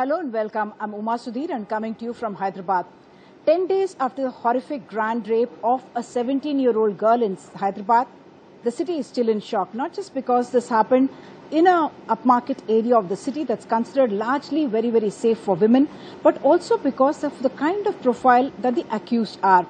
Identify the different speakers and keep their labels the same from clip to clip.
Speaker 1: Hello and welcome. I'm Uma Sudhir and coming to you from Hyderabad. 10 days after the horrific grand rape of a 17-year-old girl in Hyderabad, the city is still in shock. Not just because this happened in a upmarket area of the city that's considered largely very, very safe for women, but also because of the kind of profile that the accused are.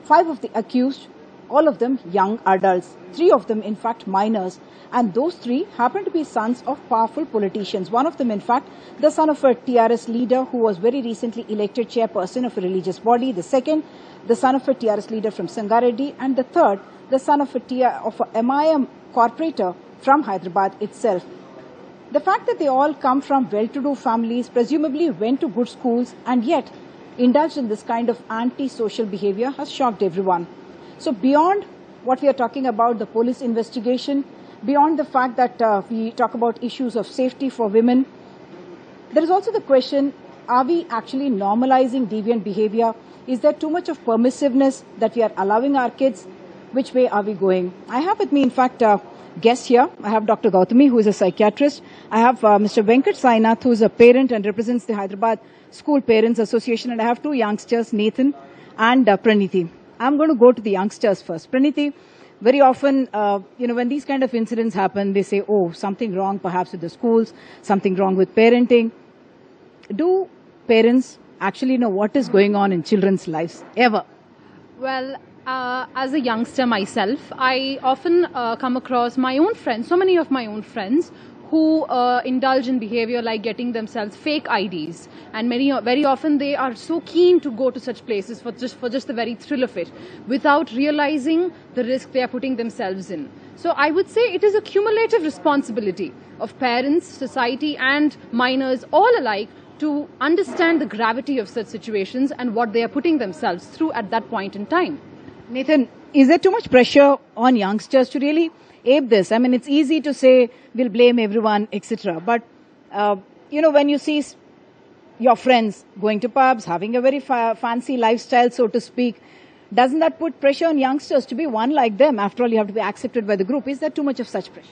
Speaker 1: 5 of the accused, all of them young adults, 3 of them in fact minors, and those 3 happen to be sons of powerful politicians. One of them in fact the son of a TRS leader who was very recently elected chairperson of a religious body, the second the son of a TRS leader from Sangareddy, and the third the son of a MIM corporator from Hyderabad itself. The fact that they all come from well-to-do families, presumably went to good schools, and yet indulged in this kind of anti-social behavior has shocked everyone. So beyond what we are talking about, the police investigation, beyond the fact that we talk about issues of safety for women, there is also the question, are we actually normalizing deviant behavior? Is there too much of permissiveness that we are allowing our kids? Which way are we going? I have with me, in fact, guests here. I have Dr. Gautami, who is a psychiatrist. I have Mr. Venkat Sainath, who is a parent and represents the Hyderabad School Parents Association. And I have 2 youngsters, Nathan and Praniti. I'm going to go to the youngsters first. Praniti, very often, when these kind of incidents happen, they say, oh, something wrong perhaps with the schools, something wrong with parenting. Do parents actually know what is going on in children's lives, ever?
Speaker 2: Well, as a youngster myself, I often come across my own friends, so many of my own friends, who indulge in behavior like getting themselves fake IDs, and very often they are so keen to go to such places for just the very thrill of it, without realizing the risk they are putting themselves in. So I would say it is a cumulative responsibility of parents, society, and minors all alike to understand the gravity of such situations and what they are putting themselves through at that point in time.
Speaker 1: Nathan, is there too much pressure on youngsters to really ape this? I mean, it's easy to say we'll blame everyone, etc. But, when you see your friends going to pubs, having a very fancy lifestyle, so to speak, doesn't that put pressure on youngsters to be one like them? After all, you have to be accepted by the group. Is there too much of such pressure?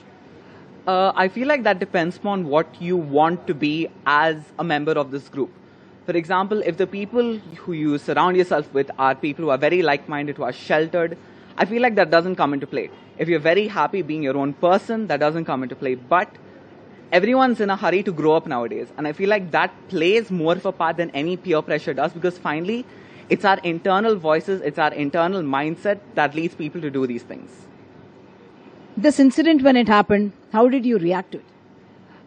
Speaker 3: I feel like that depends on what you want to be as a member of this group. For example, if the people who you surround yourself with are people who are very like-minded, who are sheltered, I feel like that doesn't come into play. If you're very happy being your own person, that doesn't come into play. But everyone's in a hurry to grow up nowadays. And I feel like that plays more of a part than any peer pressure does, because finally, it's our internal voices, it's our internal mindset that leads people to do these things.
Speaker 1: This incident, when it happened, how did you react to it?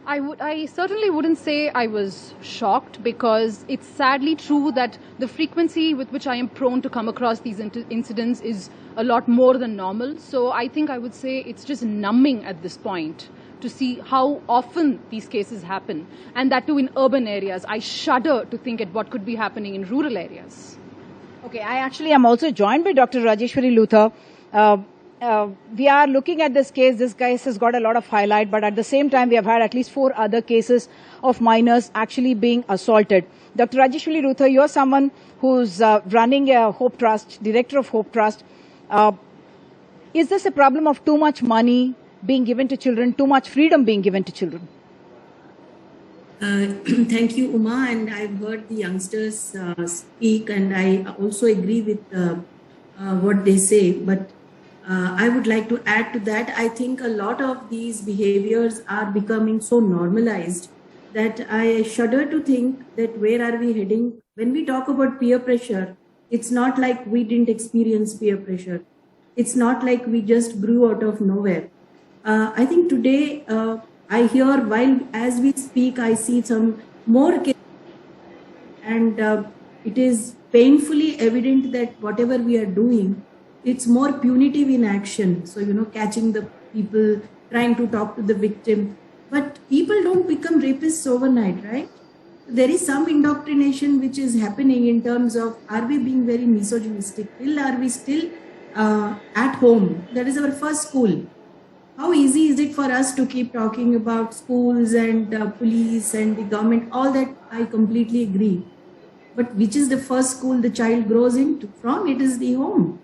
Speaker 2: I certainly wouldn't say I was shocked, because it's sadly true that the frequency with which I am prone to come across these incidents is a lot more than normal. So I think I would say it's just numbing at this point to see how often these cases happen, and that too in urban areas. I shudder to think at what could be happening in rural areas.
Speaker 1: Okay, I actually am also joined by Dr. Rajeshwari Luther. We are looking at this case. This case has got a lot of highlight, but at the same time, we have had at least 4 other cases of minors actually being assaulted. Dr. Rajeshwari Luther, you're someone who's running a Hope Trust, director of Hope Trust. Is this a problem of too much money being given to children, too much freedom being given to children?
Speaker 4: Thank you, Uma, and I've heard the youngsters speak, and I also agree with what they say, but I would like to add to that. I think a lot of these behaviors are becoming so normalized that I shudder to think that where are we heading? When we talk about peer pressure, it's not like we didn't experience peer pressure. It's not like we just grew out of nowhere. I think today I hear, while as we speak, I see some more cases, and it is painfully evident that whatever we are doing, it's more punitive in action. So, catching the people, trying to talk to the victim. But people don't become rapists overnight, right? There is some indoctrination which is happening in terms of, are we being very misogynistic? Are we still at home? That is our first school. How easy is it for us to keep talking about schools and police and the government? All that I completely agree. But which is the first school the child grows into from? It is the home.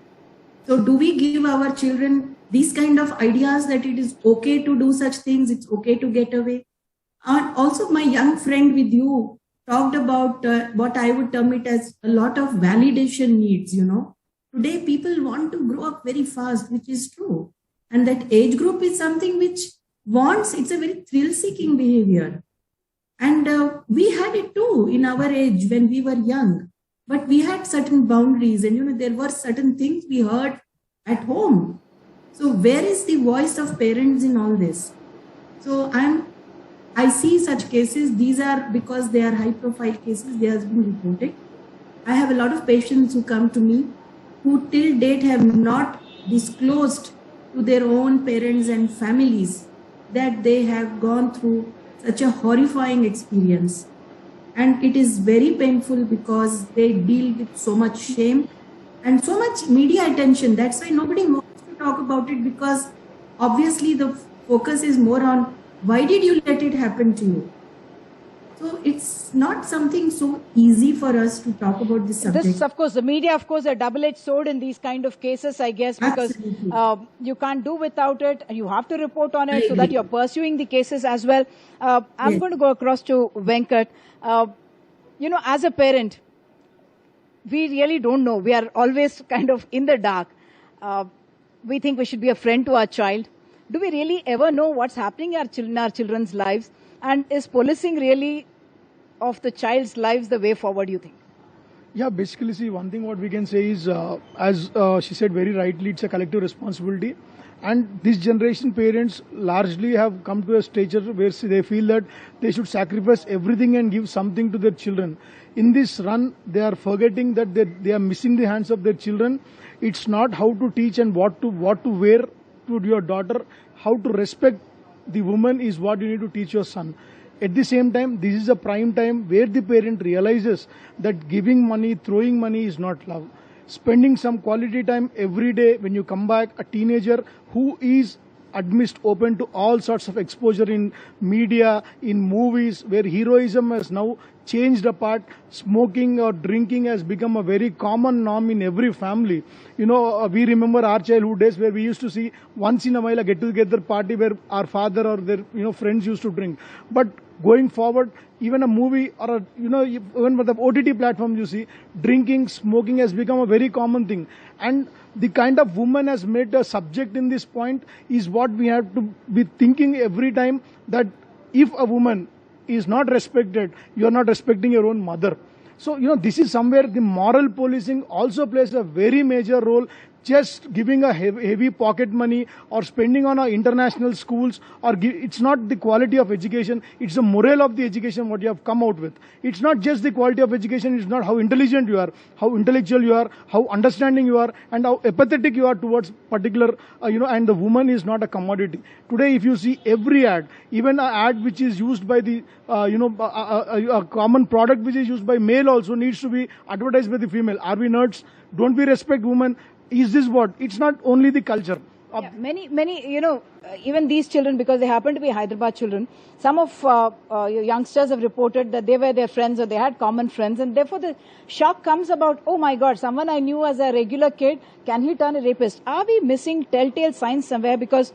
Speaker 4: So do we give our children these kind of ideas that it is okay to do such things, it's okay to get away? And also my young friend with you, talked about what I would term it as a lot of validation needs, Today, people want to grow up very fast, which is true. And that age group is something which it's a very thrill-seeking behavior. And we had it too in our age when we were young. But we had certain boundaries and, there were certain things we heard at home. So where is the voice of parents in all this? So I see such cases. These are because they are high-profile cases. They have been reported. I have a lot of patients who come to me who till date have not disclosed to their own parents and families that they have gone through such a horrifying experience. And it is very painful because they deal with so much shame and so much media attention. That's why nobody wants to talk about it, because obviously the focus is more on why did you let it happen to you? So it's not something so easy for us to talk about this subject.
Speaker 1: This, of course, the media, of course, a double-edged sword in these kind of cases, I guess, because you can't do without it, and you have to report on it so that you're pursuing the cases as well. I'm going to go across to Venkat. As a parent, we really don't know. We are always kind of in the dark. We think we should be a friend to our child. Do we really ever know what's happening in our children's lives? And is policing really of the child's lives the way forward, you think?
Speaker 5: Yeah, basically, see, one thing what we can say is, as she said very rightly, it's a collective responsibility. And this generation parents largely have come to a stage where they feel that they should sacrifice everything and give something to their children. In this run, they are forgetting that they are missing the hands of their children. It's not how to teach and what to wear to your daughter. How to respect the woman is what you need to teach your son. At the same time, this is a prime time where the parent realizes that giving money, throwing money is not love. Spending some quality time every day when you come back, a teenager who is amidst open to all sorts of exposure in media, in movies, where heroism has now changed apart. Smoking or drinking has become a very common norm in every family. We remember our childhood days where we used to see once in a while a get-together party where our father or their friends used to drink. But going forward, even a movie or even with the OTT platform, you see, drinking, smoking has become a very common thing. And the kind of woman has made a subject in this point is what we have to be thinking every time, that if a woman is not respected, you are not respecting your own mother. So, this is somewhere the moral policing also plays a very major role. Just giving a heavy pocket money or spending on our international schools, it's not the quality of education, it's the morale of the education what you have come out with. It's not just the quality of education, it's not how intelligent you are, how intellectual you are, how understanding you are, and how empathetic you are towards particular, and the woman is not a commodity. Today, if you see every ad, even an ad which is used by the, a common product which is used by male also needs to be advertised by the female. Are we nerds? Don't we respect women? Is this what? It's not only the culture.
Speaker 1: Yeah, many, even these children, because they happen to be Hyderabad children, some of youngsters have reported that they were their friends or they had common friends, and therefore the shock comes about, oh my God, someone I knew as a regular kid, can he turn a rapist? Are we missing telltale signs somewhere? Because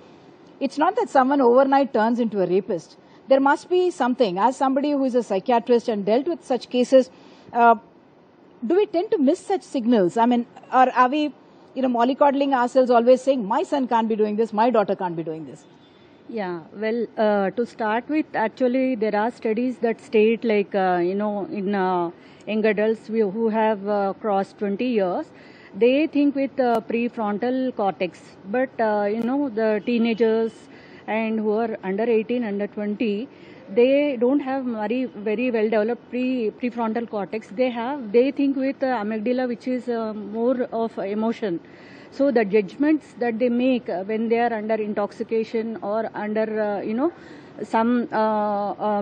Speaker 1: it's not that someone overnight turns into a rapist. There must be something. As somebody who is a psychiatrist and dealt with such cases, do we tend to miss such signals? I mean, or are we mollycoddling ourselves, always saying, my son can't be doing this, my daughter can't be doing this?
Speaker 6: Yeah, well, to start with, actually, there are studies that state, like, in young adults who have crossed 20 years, they think with prefrontal cortex. But, the teenagers and who are under 18, under 20, they don't have very well developed prefrontal cortex. They think with amygdala, which is more of emotion. So the judgments that they make when they are under intoxication or under some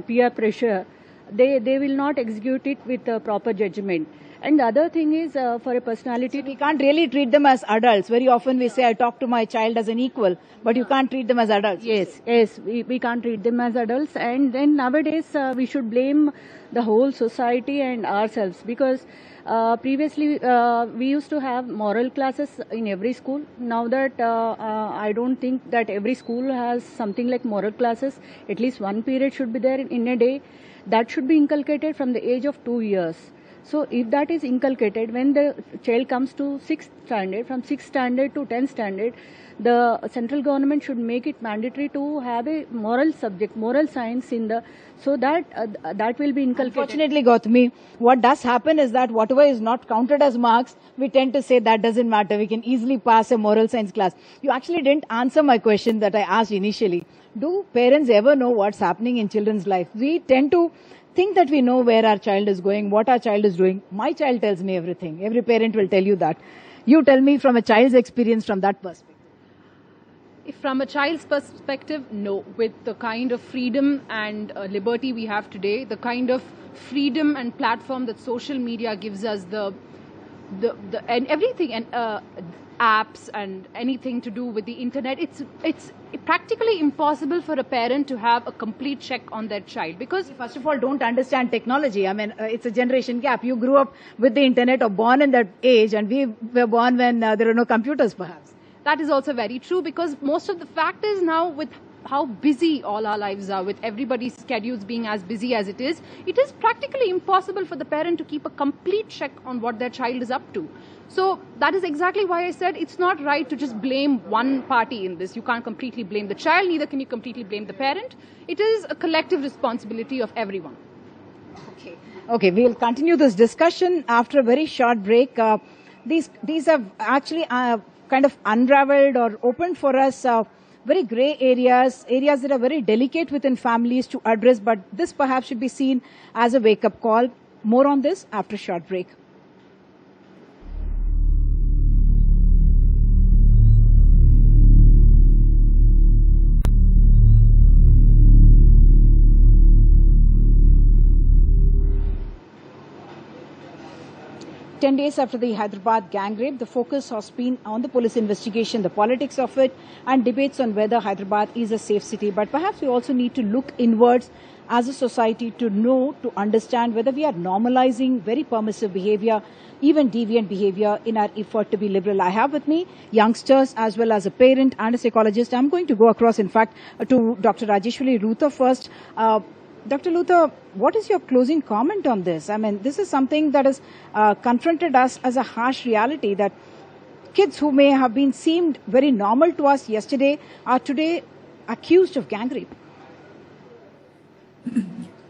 Speaker 6: peer pressure, they will not execute it with proper judgment. And the other thing is for a personality...
Speaker 1: So we can't really treat them as adults. Very often we say, I talk to my child as an equal, but you can't treat them as adults.
Speaker 6: Yes, we can't treat them as adults. And then nowadays we should blame the whole society and ourselves, because previously we used to have moral classes in every school. Now that I don't think that every school has something like moral classes. At least one period should be there in a day. that should be inculcated from the age of 2 years. So if that is inculcated, when the child comes to 6th standard, from 6th standard to 10th standard, the central government should make it mandatory to have a moral subject, moral science in the, so that that will be inculcated.
Speaker 1: Unfortunately, Gautami, what does happen is that whatever is not counted as marks, we tend to say that doesn't matter. We can easily pass a moral science class. You actually didn't answer my question that I asked initially. Do parents ever know what's happening in children's life? We tend to think that we know where our child is going, what our child is doing. My child tells me everything. Every parent will tell you that. You tell me from a child's experience from that perspective.
Speaker 2: If from a child's perspective, no. With the kind of freedom and liberty we have today, the kind of freedom and platform that social media gives us, the and everything, and apps and anything to do with the internet, it's practically impossible for a parent to have a complete check on their child, because
Speaker 1: first of all, don't understand technology. I mean, it's a generation gap. You grew up with the internet or born in that age, and we were born when there were no computers, perhaps.
Speaker 2: That is also very true, because most of the fact is now, with how busy all our lives are, with everybody's schedules being as busy as it is practically impossible for the parent to keep a complete check on what their child is up to. So that is exactly why I said it's not right to just blame one party in this. You can't completely blame the child, neither can you completely blame the parent. It is a collective responsibility of everyone.
Speaker 1: Okay, we'll continue this discussion after a very short break. These have actually kind of unraveled or opened for us very grey areas that are very delicate within families to address, but this perhaps should be seen as a wake-up call. More on this after a short break. Ten days after the Hyderabad gang rape, the focus has been on the police investigation, the politics of it, and debates on whether Hyderabad is a safe city. But perhaps we also need to look inwards as a society to know, to understand whether we are normalizing very permissive behavior, even deviant behavior, in our effort to be liberal. I have with me youngsters as well as a parent and a psychologist. I'm going to go across, in fact, to Dr. Rajeshwari Rutha first. Dr. Luther, what is your closing comment on this? I mean, this is something that has confronted us as a harsh reality, that kids who may have been seemed very normal to us yesterday are today accused of gang rape.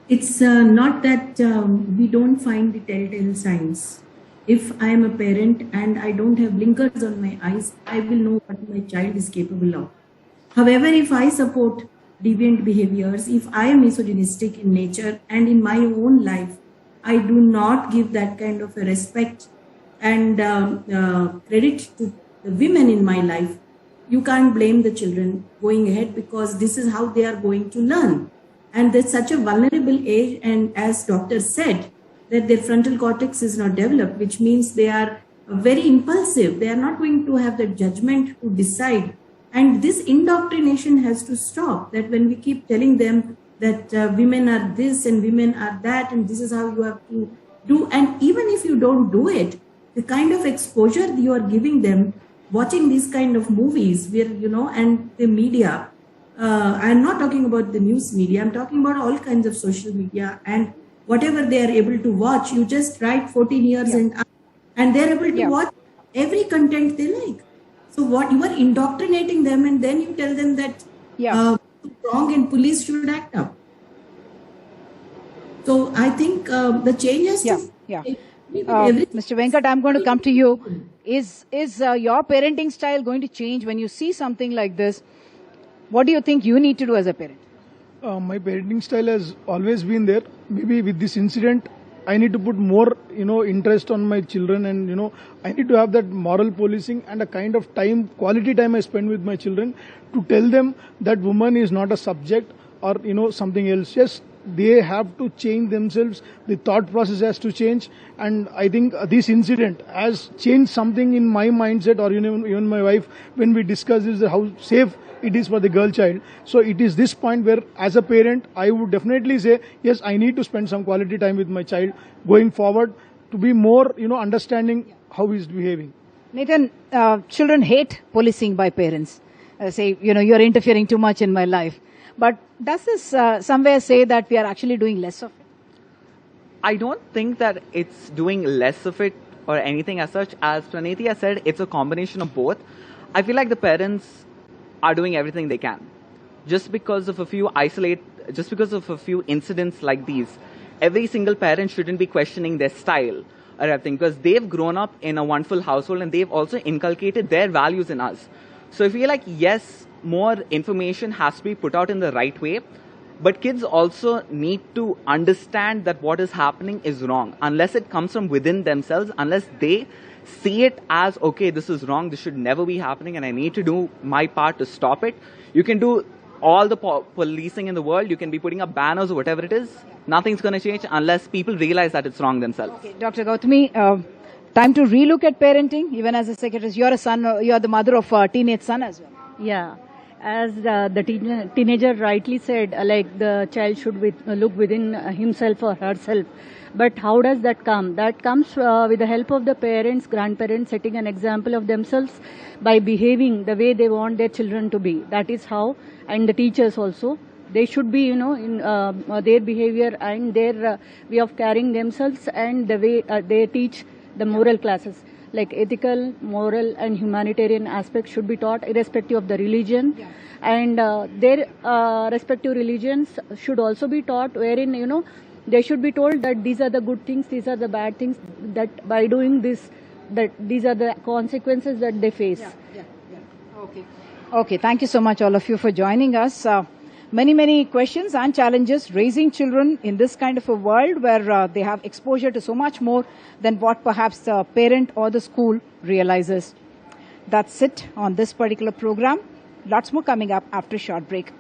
Speaker 4: It's not that we don't find the telltale signs. If I am a parent and I don't have blinkers on my eyes, I will know what my child is capable of. However, if I support deviant behaviors, if I am misogynistic in nature and in my own life, I do not give that kind of a respect and credit to the women in my life, you can't blame the children going ahead, because this is how they are going to learn. And there's such a vulnerable age, and as doctor said, that their frontal cortex is not developed, which means they are very impulsive. They are not going to have the judgment to decide. And this indoctrination has to stop, that when we keep telling them that women are this and women are that, and this is how you have to do. And even if you don't do it, the kind of exposure you are giving them, watching these kind of movies where, and the media, I'm not talking about the news media, I'm talking about all kinds of social media, and whatever they are able to watch, you just write 14 years and they're able to watch every content they like. So what you are indoctrinating them, and then you tell them that wrong and police should act up. So I think the change has to.
Speaker 1: Mr. Venkat, I'm going to come to you. Is your parenting style going to change when you see something like this? What do you think you need to do as a parent?
Speaker 5: My parenting style has always been there. Maybe with this incident, I need to put more, interest on my children, and, I need to have that moral policing and a kind of time, quality time I spend with my children to tell them that woman is not a subject or, something else. Yes, they have to change themselves. The thought process has to change. And I think this incident has changed something in my mindset, or even my wife, when we discuss this, how safe it is for the girl child. So it is this point where, as a parent, I would definitely say, yes, I need to spend some quality time with my child going forward to be more, understanding how he's behaving.
Speaker 1: Nathan, children hate policing by parents. Say, you're interfering too much in my life. But does this somewhere say that we are actually doing less of it?
Speaker 3: I don't think that it's doing less of it or anything as such. As Praniti has said, it's a combination of both. I feel like the parents are doing everything they can. Just because of a few incidents like these, every single parent shouldn't be questioning their style or everything, because they've grown up in a wonderful household and they've also inculcated their values in us. So I feel like, yes, more information has to be put out in the right way, but kids also need to understand that what is happening is wrong. Unless it comes from within themselves, unless they see it as, okay, this is wrong, this should never be happening and I need to do my part to stop it. You can do all the policing in the world, you can be putting up banners or whatever it is, nothing's going to change unless people realize that it's wrong themselves.
Speaker 1: Okay, Dr. Gautami, time to relook at parenting, even as a psychiatrist. You're a son, you're the mother of a teenage son as well.
Speaker 6: Yeah. As the teenager rightly said, like the child should look within himself or herself. But how does that come? That comes with the help of the parents, grandparents, setting an example of themselves by behaving the way they want their children to be. That is how, and the teachers also, they should be, in their behavior and their way of carrying themselves, and the way they teach the moral classes. Like ethical, moral and humanitarian aspects should be taught irrespective of the religion. Yeah. And their respective religions should also be taught, wherein, they should be told that these are the good things, these are the bad things, that by doing this, that these are the consequences that they face.
Speaker 1: Yeah. Okay, thank you so much all of you for joining us. Many questions and challenges raising children in this kind of a world where they have exposure to so much more than what perhaps the parent or the school realizes. That's it on this particular program. Lots more coming up after a short break.